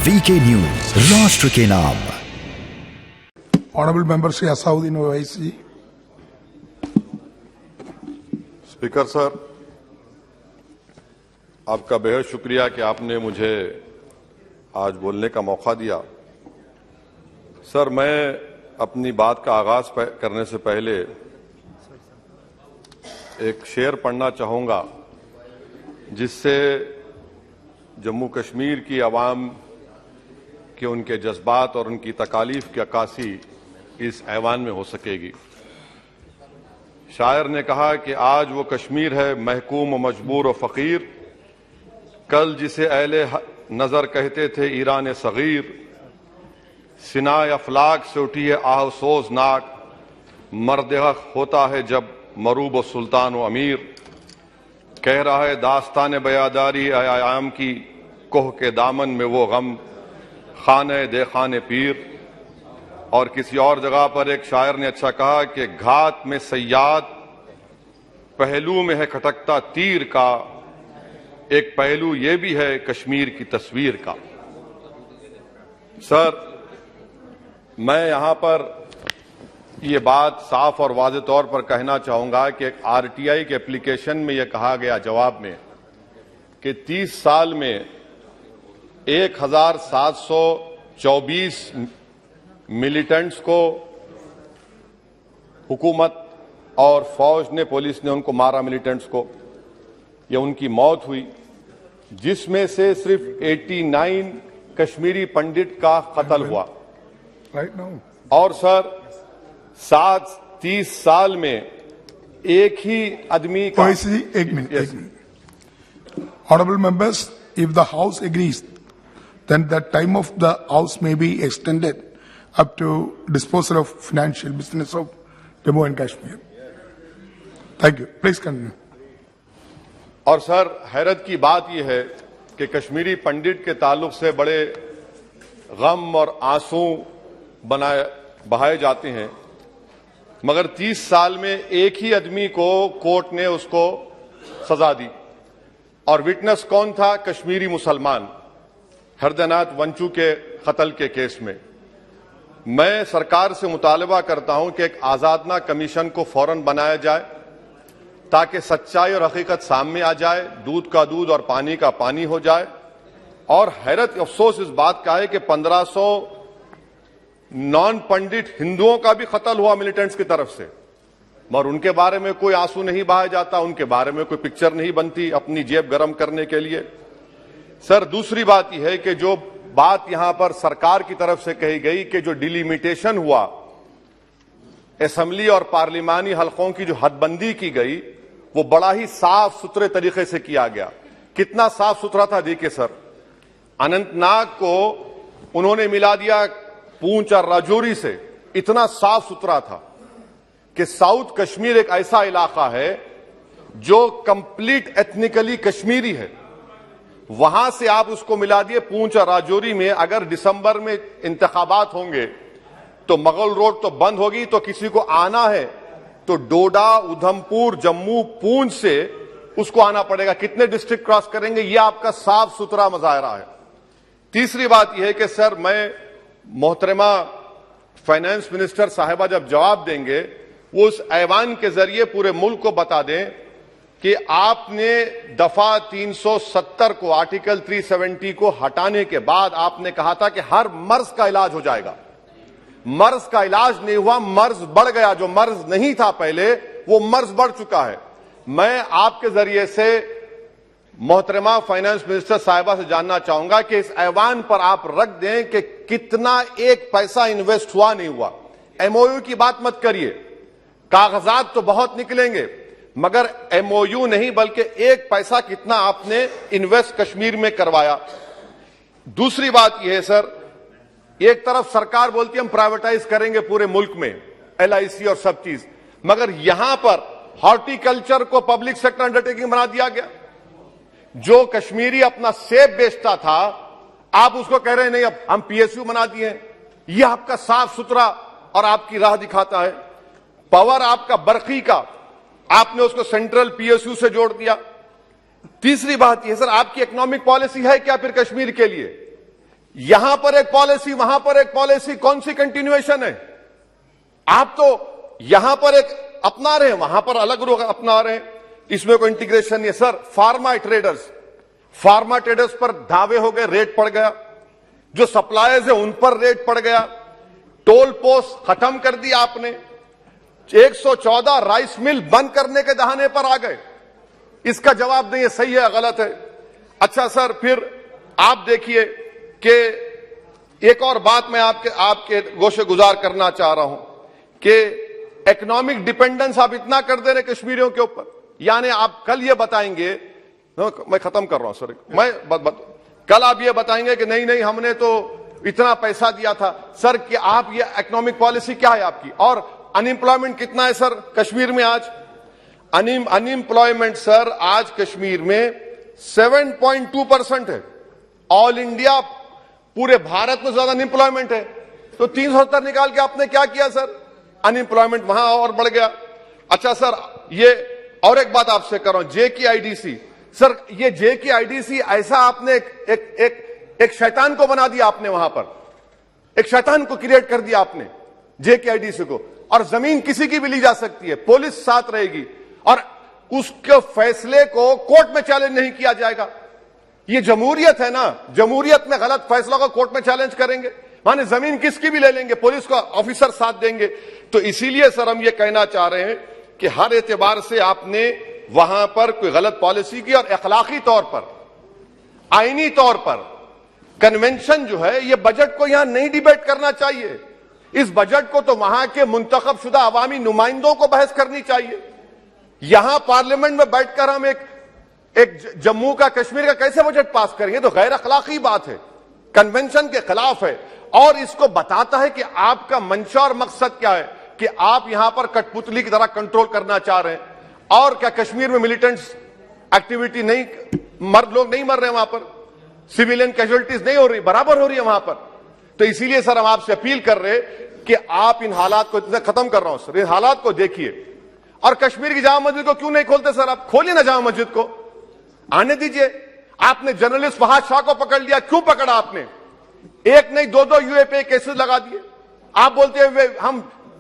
VK news, राष्ट्र के नाम। Honourable member Shri Asaduddin Owaisi. Speaker sir, आपका बेहद शुक्रिया कि आपने मुझे आज बोलने का मौका दिया। सर, मैं अपनी बात का आगाज करने से पहले एक शेर पढ़ना चाहूंगा जिससे जम्मू कश्मीर की आवाम के उनके जज्बात और उनकी तकालीफ की अक्कासी इस ऐवान में हो सकेगी। शायर ने कहा कि आज वो कश्मीर है महकूम व मजबूर व फकीर, कल जिसे अहले नजर कहते थे ईरान सगीर, सिनाए अफलाक से उठी है आह सोजनाक, मर्द हक होता है जब मरूब व सुल्तान व अमीर। कह रहा है दास्तान बयादारी आयाम की, कोह के दामन में वो गम खाने दे खाने पीर। और किसी और जगह पर एक शायर ने अच्छा कहा कि घात में सयाद, पहलू में है खटकता तीर का, एक पहलू ये भी है कश्मीर की तस्वीर का। सर, मैं यहां पर ये बात साफ और वाज़ेह तौर पर कहना चाहूंगा कि एक आरटीआई के एप्लीकेशन में यह कहा गया जवाब में कि 30 साल में 1724 मिलिटेंट्स को हुकूमत और फौज ने, पुलिस ने उनको मारा, मिलिटेंट्स को, यह उनकी मौत हुई, जिसमें से सिर्फ 89 कश्मीरी पंडित का कत्ल हुआ। और सर 30 साल में एक ही आदमी का। एक minute. Honorable members, if the House agrees, then the time of the House may be extended up to disposal of financial business of Jammu and Kashmir. Thank you. Please continue. और sir, हैरत की बात यह है कि कश्मीरी पंडित के ताल्लुक से बड़े गम और आंसू बहाए जाते हैं, मगर 30 साल में एक ही आदमी को कोर्ट ने उसको सजा दी। और विटनेस कौन था? कश्मीरी मुसलमान हरदनाथ वंचू के कत्ल के केस में। मैं सरकार से मुतालबा करता हूं कि एक आजादना कमीशन को फौरन बनाया जाए ताकि सच्चाई और हकीकत सामने आ जाए, दूध का दूध और पानी का पानी हो जाए। और हैरत अफसोस इस बात का है कि 1500 नॉन पंडित हिंदुओं का भी कत्ल हुआ मिलिटेंट्स की तरफ से, मगर उनके बारे में कोई आंसू नहीं बहाया जाता, उनके बारे में कोई पिक्चर नहीं बनती अपनी जेब गर्म करने के लिए। सर, दूसरी बात यह है कि जो बात यहां पर सरकार की तरफ से कही गई कि जो डिलिमिटेशन हुआ, असेंबली और पार्लिमानी हलकों की जो हदबंदी की गई, वो बड़ा ही साफ सुथरे तरीके से किया गया। कितना साफ सुथरा था देखिए सर, अनंतनाग को उन्होंने मिला दिया पूंछ और राजौरी से, इतना साफ सुथरा था कि साउथ कश्मीर एक ऐसा इलाका है जो कंप्लीट एथनिकली कश्मीरी है, वहां से आप उसको मिला दिए पूंछ और राजौरी में। अगर दिसंबर में इंतखाबात होंगे तो मुगल रोड तो बंद होगी, तो किसी को आना है तो डोडा, उधमपुर, जम्मू, पूंछ से उसको आना पड़ेगा। कितने डिस्ट्रिक्ट क्रॉस करेंगे? यह आपका साफ सुथरा मुजाहरा है। तीसरी बात यह है कि सर, मैं मोहतरमा फाइनेंस मिनिस्टर साहिबा जब जवाब देंगे, वो उस ऐवान के जरिए पूरे मुल्क को बता दें कि आपने दफा 370 को, आर्टिकल 370 को हटाने के बाद आपने कहा था कि हर मर्ज का इलाज हो जाएगा। मर्ज का इलाज नहीं हुआ, मर्ज बढ़ गया। जो मर्ज नहीं था पहले, वो मर्ज बढ़ चुका है। मैं आपके जरिए से मोहतरमा फाइनेंस मिनिस्टर साहिबा से जानना चाहूंगा कि इस ऐवान पर आप रख दें कि कितना एक पैसा इन्वेस्ट हुआ नहीं हुआ। एमओयू की बात मत करिए, कागजात तो बहुत निकलेंगे, मगर एमओयू नहीं बल्कि एक पैसा कितना आपने इन्वेस्ट कश्मीर में करवाया। दूसरी बात यह है सर, एक तरफ सरकार बोलती है हम प्राइवेटाइज करेंगे पूरे मुल्क में, एलआईसी और सब चीज, मगर यहां पर हॉर्टिकल्चर को पब्लिक सेक्टर अंडरटेकिंग बना दिया गया। जो कश्मीरी अपना सेब बेचता था, आप उसको कह रहे हैं नहीं अब हम पीएसयू बना दिए। यह आपका साफ सुथरा और आपकी राह दिखाता है। पावर आपका बरखी का, आपने उसको सेंट्रल पीएसयू से जोड़ दिया। तीसरी बात यह सर, आपकी इकोनॉमिक पॉलिसी है क्या फिर कश्मीर के लिए? यहां पर एक पॉलिसी, वहां पर एक पॉलिसी, कौन सी कंटिन्यूएशन है? आप तो यहां पर एक अपना रहे हैं, वहां पर अलग लोग अपना रहे हैं, इसमें कोई इंटीग्रेशन नहीं है। सर, फार्मा ट्रेडर्स पर दावे हो गए, रेट पड़ गया, जो सप्लायर्स है उन पर रेट पड़ गया, टोल पोस्ट खत्म कर दिया आपने, 114 राइस मिल बंद करने के दहाने पर आ गए। इसका जवाब नहीं है सही है गलत है। अच्छा सर, फिर आप देखिए कि एक और बात मैं आपके गोशे गुजार करना चाह रहा हूं कि इकोनॉमिक डिपेंडेंस आप इतना कर दे रहे कश्मीरियों के ऊपर, यानी आप कल ये बताएंगे, मैं खत्म कर रहा हूं सर, कल आप ये बताएंगे कि नहीं हमने तो इतना पैसा दिया था। सर, कि आप ये इकोनॉमिक पॉलिसी क्या है आपकी? और अनएम्प्लॉयमेंट कितना है सर कश्मीर में आज? अनएम्प्लॉयमेंट सर आज कश्मीर में 7.2% है। ऑल इंडिया पूरे भारत में ज्यादा अनएम्प्लॉयमेंट है, तो 370 निकाल के आपने क्या किया सर? अनएम्प्लॉयमेंट वहां और बढ़ गया। अच्छा सर, ये और एक बात आपसे कर रहा हूं, JKIDC सर, ये JKIDC ऐसा आपने एक शैतान को बना दिया आपने, वहां पर एक शैतान को क्रिएट कर दिया आपने JKIDC को, और जमीन किसी की भी ली जा सकती है, पुलिस साथ रहेगी और उसके फैसले को कोर्ट में चैलेंज नहीं किया जाएगा। ये जमहूरियत है ना, जमहूरियत में गलत फैसलों को कोर्ट में चैलेंज करेंगे, माने जमीन किसकी भी ले लेंगे, पुलिस का ऑफिसर साथ देंगे। तो इसीलिए सर हम ये कहना चाह रहे हैं कि हर एतबार से आपने वहां पर कोई गलत पॉलिसी की, और अखलाकी तौर पर, आईनी तौर पर कन्वेंशन जो है, ये बजट को यहां नहीं डिबेट करना चाहिए। इस बजट को तो वहां के मुंतखब शुदा अवामी नुमाइंदों को बहस करनी चाहिए। यहां पार्लियामेंट में बैठकर हम एक जम्मू का, कश्मीर का कैसे बजट पास करेंगे? तो गैर अखलाकी बात है, कन्वेंशन के खिलाफ है, और इसको बताता है कि आपका मंशा और मकसद क्या है, कि आप यहां पर कठपुतली की तरह कंट्रोल करना चाह रहे हैं। और क्या कश्मीर में मिलिटेंट्स एक्टिविटी नहीं, लोग नहीं मर रहे वहां पर, सिविलियन कैजुअलिटीज नहीं हो रही, बराबर हो रही है वहां पर। तो इसीलिए सर हम आपसे अपील कर रहे कि आप इन हालात को, खत्म कर रहा हूं सर, इन हालात को देखिए। और कश्मीर की जामा मस्जिद को क्यों नहीं खोलते सर? आप खोलिए ना जामा मस्जिद को, आने दीजिए। आपने जर्नलिस्ट फहाद शाह को पकड़ लिया, क्यों पकड़ा आपने? एक नहीं दो यूएपीए केसेस लगा दिए। आप बोलते हैं हम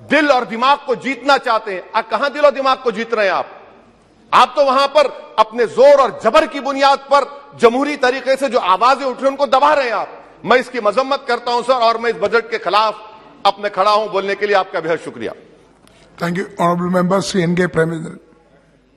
दिल और दिमाग को जीतना चाहते हैं। कहां दिल और दिमाग को जीत रहे हैं आप तो वहां पर अपने जोर और जबर की बुनियाद पर जमहूरी तरीके से जो आवाजें उठ रही हैं उनको दबा रहे हैं आप। मैं इसकी मजम्मत करता हूं सर, और मैं इस बजट के खिलाफ अपने खड़ा हूं। बोलने के लिए आपका बेहद शुक्रिया। Thank you, honorable members. Sri N.K. Prime Minister.